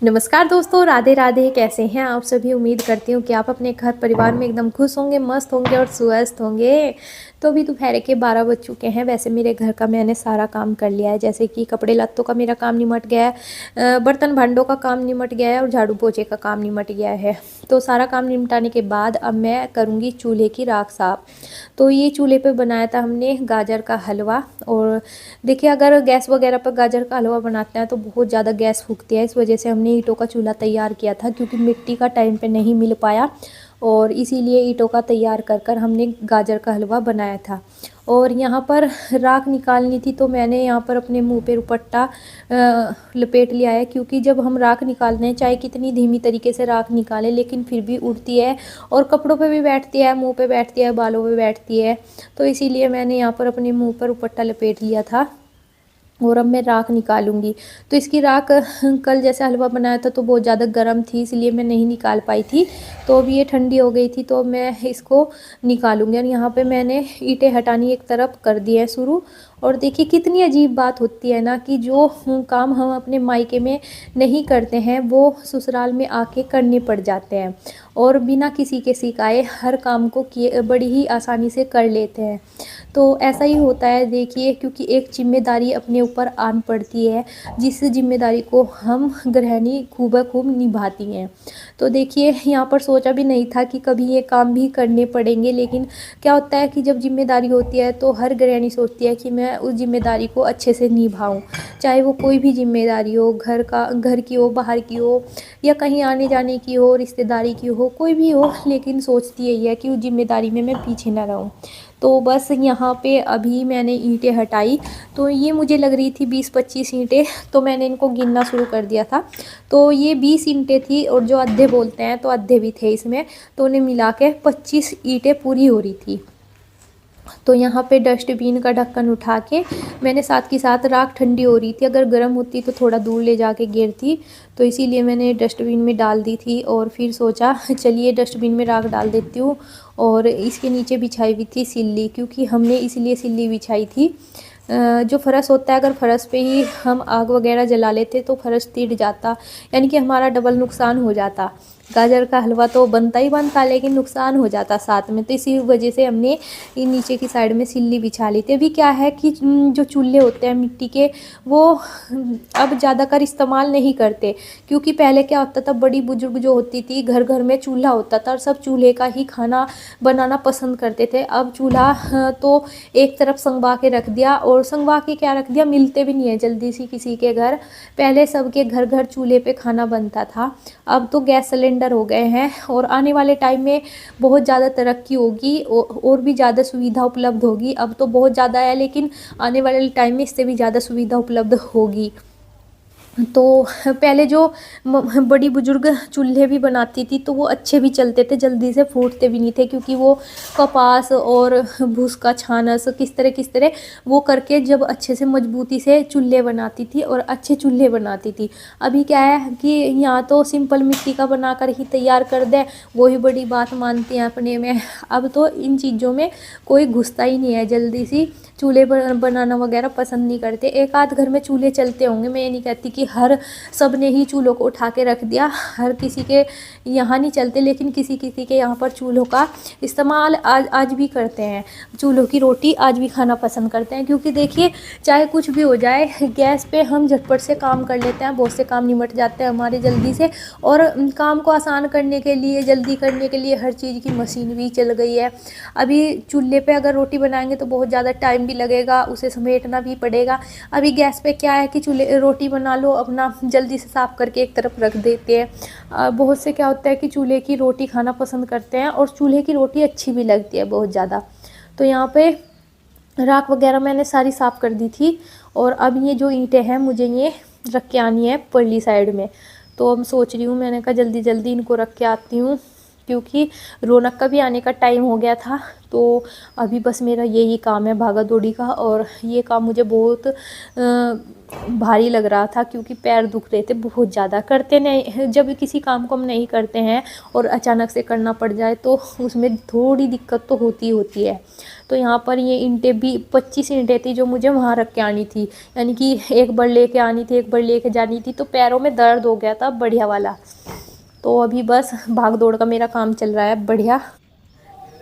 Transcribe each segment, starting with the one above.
नमस्कार दोस्तों, राधे राधे। कैसे हैं आप सभी? उम्मीद करती हूँ कि आप अपने घर परिवार में एकदम खुश होंगे, मस्त होंगे और स्वस्थ होंगे। तो अभी दोपहर के 12 बज चुके हैं। वैसे मेरे घर का मैंने सारा काम कर लिया है, जैसे कि कपड़े लत्तों का मेरा काम निमट गया है, बर्तन भांडों का काम निमट गया है और झाड़ू पोछे का काम निमट गया है। तो सारा काम निपटाने के बाद अब मैं करूँगी चूल्हे की राख साफ। तो ये चूल्हे पे बनाया था हमने गाजर का हलवा। और देखिए, अगर गैस वगैरह पर गाजर का हलवा बनाते हैं तो बहुत ज़्यादा गैस फूकती है। इस वजह से हमने ईंटों का चूल्हा तैयार किया था, क्योंकि मिट्टी का टाइम पे नहीं मिल पाया और इसीलिए ईंटों का तैयार कर कर हमने गाजर का हलवा बनाया था। और यहाँ पर राख निकालनी थी, तो मैंने यहाँ पर अपने मुंह पे दुपट्टा लपेट लिया है, क्योंकि जब हम राख निकालते हैं, चाहे कितनी धीमी तरीके से राख निकालें, लेकिन फिर भी उड़ती है और कपड़ों पे भी बैठती है, मुंह पे बैठती है, बालों पे बैठती है। तो इसीलिए मैंने यहाँ पर अपने मुंह पर दुपट्टा लपेट लिया था और अब मैं राख निकालूंगी। तो इसकी राख कल जैसे हलवा बनाया था तो बहुत ज़्यादा गर्म थी, इसलिए मैं नहीं निकाल पाई थी। तो अभी ये ठंडी हो गई थी, तो मैं इसको निकालूंगी। और यहाँ पे मैंने ईंटें हटानी एक तरफ कर दी है शुरू। और देखिए, कितनी अजीब बात होती है ना, कि जो काम हम अपने मायके में नहीं करते हैं वो ससुराल में आके करने पड़ जाते हैं, और बिना किसी के सिखाए हर काम को किए बड़ी ही आसानी से कर लेते हैं। तो ऐसा ही होता है, देखिए, क्योंकि एक जिम्मेदारी अपने ऊपर आन पड़ती है, जिस जिम्मेदारी को हम गृहिणी खूब खूब निभाती हैं। तो देखिए, यहाँ पर सोचा भी नहीं था कि कभी ये काम भी करने पड़ेंगे, लेकिन क्या होता है कि जब जिम्मेदारी होती है तो हर गृहिणी सोचती है कि मैं उस जिम्मेदारी को अच्छे से निभाऊं, चाहे वो कोई भी जिम्मेदारी हो, घर की हो, बाहर की हो, या कहीं आने जाने की हो, रिश्तेदारी की हो, कोई भी हो, लेकिन सोचती यही है कि उस जिम्मेदारी में मैं पीछे ना रहूं। तो बस यहाँ पे अभी मैंने ईंटें हटाई, तो ये मुझे लग रही थी 20-25 ईंटें। तो मैंने इनको गिनना शुरू कर दिया था, तो ये 20 ईंटें थी, और जो अद्धे बोलते हैं तो अद्धे भी थे इसमें, तो उन्हें मिला के 25 ईंटें पूरी हो रही थी। तो यहाँ पे डस्टबिन का ढक्कन उठा के मैंने साथ के साथ, राख ठंडी हो रही थी, अगर गर्म होती तो थोड़ा दूर ले जाके गिरती, तो इसीलिए मैंने डस्टबिन में डाल दी थी। और फिर सोचा चलिए डस्टबिन में राख डाल देती हूँ। और इसके नीचे बिछाई हुई थी सिल्ली, क्योंकि हमने इसलिए सिल्ली बिछाई थी, जो फर्श होता है, अगर फर्श पे ही हम आग वगैरह जला लेते तो फर्श टिट जाता, यानी कि हमारा डबल नुकसान हो जाता। गाजर का हलवा तो बनता ही बनता, लेकिन नुकसान हो जाता साथ में। तो इसी वजह से हमने नीचे की साइड में सिल्ली बिछा ली थी। अभी क्या है कि जो चूल्हे होते हैं मिट्टी के, वो अब ज़्यादातर इस्तेमाल नहीं करते, क्योंकि पहले क्या होता था, बड़ी बुजुर्ग जो होती थी, घर घर में चूल्हा होता था और सब चूल्हे का ही खाना बनाना पसंद करते थे। अब चूल्हा तो एक तरफ संगवा के रख दिया, और संगवा के क्या रख दिया, मिलते भी नहीं है जल्दी सी किसी के घर। पहले सबके घर घर चूल्हे पे खाना बनता था, अब तो गैस सिलेंडर हो गए हैं। और आने वाले टाइम में बहुत ज़्यादा तरक्की होगी और भी ज़्यादा सुविधा उपलब्ध होगी। अब तो बहुत ज़्यादा है, लेकिन आने वाले टाइम में इससे भी ज़्यादा सुविधा उपलब्ध होगी। तो पहले जो बड़ी बुजुर्ग चूल्हे भी बनाती थी, तो वो अच्छे भी चलते थे, जल्दी से फूटते भी नहीं थे, क्योंकि वो कपास और भूस का छानस किस तरह वो करके जब अच्छे से मजबूती से चूल्हे बनाती थी और अच्छे चूल्हे बनाती थी। अभी क्या है कि यहाँ तो सिंपल मिट्टी का बनाकर ही तैयार कर दे, वही बड़ी बात मानते हैं अपने में। अब तो इन चीज़ों में कोई घुसता ही नहीं है, जल्दी सी चूल्हे बनाना वगैरह पसंद नहीं करते। एक आध घर में चूल्हे चलते होंगे, मैं ये नहीं कहती कि हर सब ने ही चूल्हों को उठा के रख दिया, हर किसी के यहाँ नहीं चलते, लेकिन किसी किसी के यहाँ पर चूल्हों का इस्तेमाल आज भी करते हैं। चूल्हों की रोटी आज भी खाना पसंद करते हैं, क्योंकि देखिए, चाहे कुछ भी हो जाए, गैस पे हम झटपट से काम कर लेते हैं, बहुत से काम निमट जाते हैं हमारे जल्दी से। और काम को आसान करने के लिए, जल्दी करने के लिए हर चीज़ की मशीन भी चल गई है। अभी चूल्हे पे अगर रोटी बनाएंगे तो बहुत ज़्यादा टाइम भी लगेगा, उसे समेटना भी पड़ेगा। अभी गैस पे क्या है कि चूल्हे रोटी बना लो, अपना जल्दी से साफ़ करके एक तरफ रख देते हैं। बहुत से क्या होता है कि चूल्हे की रोटी खाना पसंद करते हैं, और चूल्हे की रोटी अच्छी भी लगती है बहुत ज़्यादा। तो यहाँ पे राख वगैरह मैंने सारी साफ़ कर दी थी, और अब ये जो ईंटें हैं मुझे ये रख के आनी है परली साइड में। तो अब सोच रही हूँ, मैंने कहा जल्दी जल्दी इनको रख के आती हूँ। क्योंकि रौनक का भी आने का टाइम हो गया था। तो अभी बस मेरा यही काम है भागा दौड़ी का, और ये काम मुझे बहुत भारी लग रहा था क्योंकि पैर दुख रहे थे बहुत ज़्यादा। करते नहीं, जब किसी काम को हम नहीं करते हैं और अचानक से करना पड़ जाए तो उसमें थोड़ी दिक्कत तो होती होती है। तो यहाँ पर ये ईंटें भी 25 ईंटें थी जो मुझे वहाँ रख के आनी थी, यानी कि एक बार लेके आनी थी, एक बार लेके जानी थी। तो पैरों में दर्द हो गया था बढ़िया वाला। तो अभी बस भाग दौड़ का मेरा काम चल रहा है बढ़िया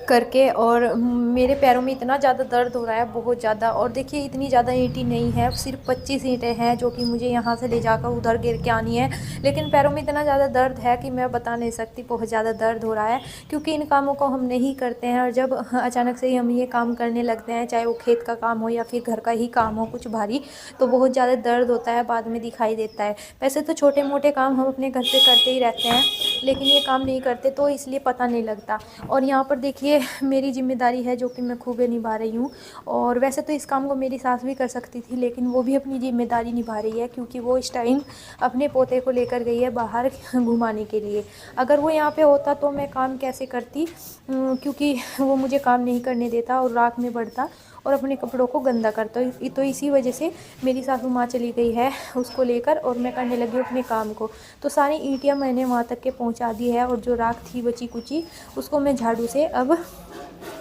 करके, और मेरे पैरों में इतना ज़्यादा दर्द हो रहा है बहुत ज़्यादा। और देखिए इतनी ज़्यादा ईंटें नहीं है, सिर्फ 25 ईंटें हैं जो कि मुझे यहाँ से ले जाकर उधर गिर के आनी है। लेकिन पैरों में इतना ज़्यादा दर्द है कि मैं बता नहीं सकती, बहुत ज़्यादा दर्द हो रहा है क्योंकि इन कामों को हम नहीं करते हैं। और जब अचानक से ही हम ये काम करने लगते हैं, चाहे वो खेत का काम हो या फिर घर का ही काम हो कुछ भारी, तो बहुत ज़्यादा दर्द होता है, बाद में दिखाई देता है। वैसे तो छोटे मोटे काम हम अपने घर पे करते ही रहते हैं, लेकिन ये काम नहीं करते तो इसलिए पता नहीं लगता। और यहाँ पर देखिए मेरी जिम्मेदारी है जो कि मैं खूबे निभा रही हूँ। और वैसे तो इस काम को मेरी सास भी कर सकती थी, लेकिन वो भी अपनी जिम्मेदारी निभा रही है क्योंकि वो इस टाइम अपने पोते को लेकर गई है बाहर घुमाने के लिए। अगर वो यहाँ पे होता तो मैं काम कैसे करती, क्योंकि वो मुझे काम नहीं करने देता और राख में बढ़ता और अपने कपड़ों को गंदा करता। तो इसी वजह से मेरी सासू माँ चली गई है उसको लेकर, और मैं करने लगी हूँ अपने काम को। तो सारी ईंटियाँ मैंने वहाँ तक के पहुँचा दी है, और जो राख थी बची कुची उसको मैं झाड़ू से अब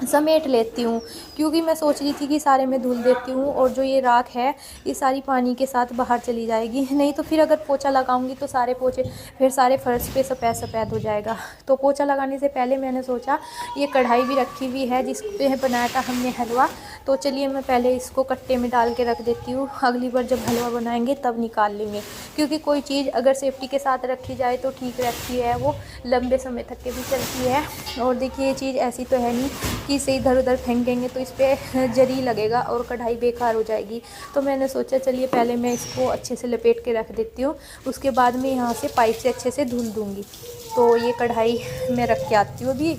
समेट लेती हूँ, क्योंकि मैं सोच रही थी कि सारे में धुल देती हूँ और जो ये राख है ये सारी पानी के साथ बाहर चली जाएगी। नहीं तो फिर अगर पोछा लगाऊंगी तो सारे पोछे फिर सारे फर्श पे सफ़ेद सफ़ेद हो जाएगा। तो पोछा लगाने से पहले मैंने सोचा ये कढ़ाई भी रखी हुई है जिस पे बनाया था हमने हलवा, तो चलिए मैं पहले इसको कट्टे में डाल के रख देती हूँ। अगली बार जब हलवा बनाएंगे तब निकाल लेंगे, क्योंकि कोई चीज़ अगर सेफ्टी के साथ रखी जाए तो ठीक रहती है, वो लंबे समय तक के भी चलती है। और देखिए ये चीज़ ऐसी तो है नहीं कि इसे इधर उधर फेंकेंगे तो इस पर जरी लगेगा और कढ़ाई बेकार हो जाएगी। तो मैंने सोचा चलिए पहले मैं इसको अच्छे से लपेट के रख देती हूँ, उसके बाद मैं यहाँ से पाइप से अच्छे से धुल दूँगी। तो ये कढ़ाई मैं रख के आती हूँ अभी।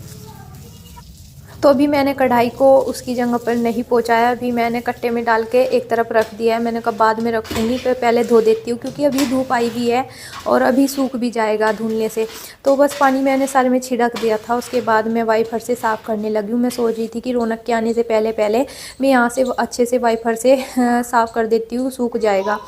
तो अभी मैंने कढ़ाई को उसकी जगह पर नहीं पहुँचाया, अभी मैंने कट्टे में डाल के एक तरफ रख दिया है। मैंने कहा बाद में रखूँगी, तो पहले धो देती हूँ क्योंकि अभी धूप आई भी है और अभी सूख भी जाएगा धुलने से। तो बस पानी मैंने सारे में छिड़क दिया था, उसके बाद मैं वाइपर से साफ़ करने लगी हूँ। मैं सोच रही थी कि रौनक के आने से पहले पहले मैं यहाँ से अच्छे से वाइपर से साफ़ कर देती हूँ, सूख जाएगा।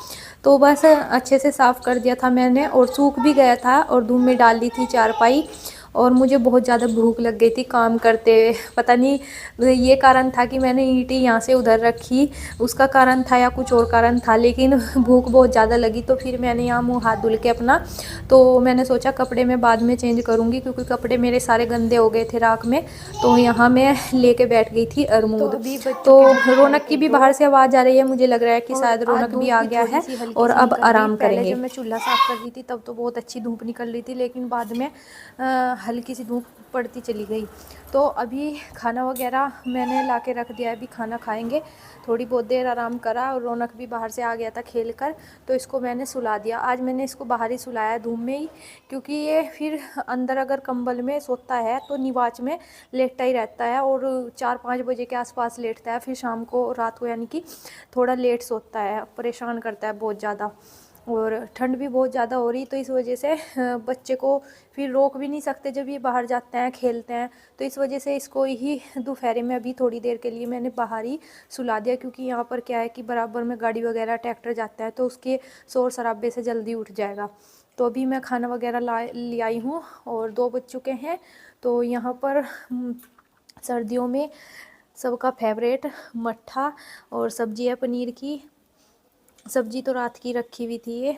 तो बस अच्छे से साफ़ कर दिया था मैंने और सूख भी गया था, और धूप में डाल दी थी चारपाई। और मुझे बहुत ज़्यादा भूख लग गई थी काम करते हुए। पता नहीं ये कारण था कि मैंने ईंटें यहाँ से उधर रखी, उसका कारण था या कुछ और कारण था, लेकिन भूख बहुत ज़्यादा लगी। तो फिर मैंने यहाँ मुँह हाथ धुल के अपना, तो मैंने सोचा कपड़े मैं बाद में चेंज करूँगी क्योंकि कपड़े मेरे सारे गंदे हो गए थे राख में। तो यहाँ मैं लेके बैठ गई थी अरमूद। तो रौनक की भी बाहर से आवाज़ आ रही है, मुझे लग रहा है कि शायद रौनक भी आ गया है और अब आराम करेंगे। जब मैं चूल्हा साफ़ कर रही थी तब तो बहुत अच्छी धूप निकल रही थी, लेकिन बाद में हल्की सी धूप पड़ती चली गई। तो अभी खाना वगैरह मैंने ला के रख दिया है, अभी खाना खाएंगे। थोड़ी बहुत देर आराम करा और रौनक भी बाहर से आ गया था खेल कर, तो इसको मैंने सुला दिया। आज मैंने इसको बाहर ही सुलाया धूप में ही, क्योंकि ये फिर अंदर अगर कंबल में सोता है तो निवाच में लेटता ही रहता है, और 4-5 बजे के आसपास लेटता है, फिर शाम को रात को यानी कि थोड़ा लेट सोता है, परेशान करता है बहुत ज़्यादा। और ठंड भी बहुत ज़्यादा हो रही, तो इस वजह से बच्चे को फिर रोक भी नहीं सकते जब ये बाहर जाते हैं खेलते हैं। तो इस वजह से इसको ही दोपहर में अभी थोड़ी देर के लिए मैंने बाहर ही सुला दिया, क्योंकि यहाँ पर क्या है कि बराबर में गाड़ी वगैरह ट्रैक्टर जाता है तो उसके शोर शराबे से जल्दी उठ जाएगा। तो अभी मैं खाना वगैरह ले आई हूँ और 2 बज चुके हैं। तो यहाँ पर सर्दियों में सबका फेवरेट मट्ठा और सब्ज़ी है पनीर की। सब्ज़ी तो रात की रखी हुई थी ये,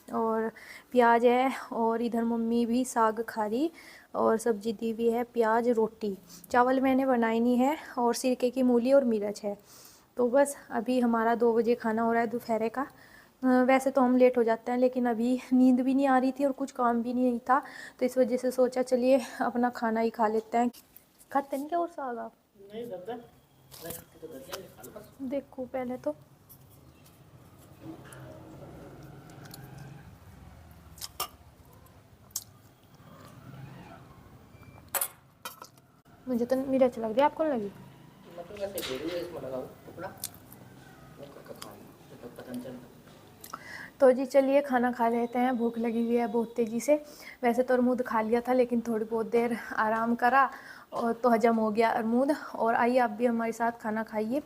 और प्याज है, और इधर मम्मी भी साग खा रही, और सब्ज़ी दी हुई है प्याज रोटी। चावल मैंने बनाई नहीं है, और सिरके की मूली और मिर्च है। तो बस अभी हमारा 2 बजे खाना हो रहा है दोपहर का। वैसे तो हम लेट हो जाते हैं, लेकिन अभी नींद भी नहीं आ रही थी और कुछ काम भी नहीं था, तो इस वजह से सोचा चलिए अपना खाना ही खा लेते हैं। खाते नहीं क्या और साग आप? देखो पहले तो मुझे तो मिर्च लग रही है, आपको नहीं लगी? तो जी चलिए खाना खा लेते हैं, भूख लगी हुई है बहुत तेज़ी से। वैसे तो अरमूद खा लिया था लेकिन थोड़ी बहुत देर आराम करा और तो हजम हो गया अरमूद। और आइए आप भी हमारे साथ खाना खाइए।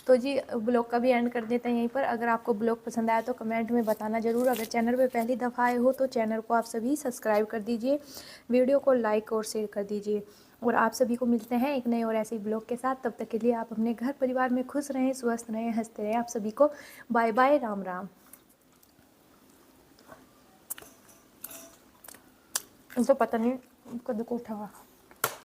तो जी ब्लॉग का भी एंड कर देते हैं यहीं पर। अगर आपको ब्लॉग पसंद आया तो कमेंट में बताना ज़रूर। अगर चैनल पे पहली दफ़ा आए हो तो चैनल को आप सभी सब्सक्राइब कर दीजिए, वीडियो को लाइक और शेयर कर दीजिए। और आप सभी को मिलते हैं एक नए और ऐसे ब्लॉग के साथ। तब तक के लिए आप अपने घर परिवार में खुश रहें, स्वस्थ रहें, हंसते रहें। आप सभी को बाय बाय, राम राम। तो पता नहीं कद को उठा हुआ।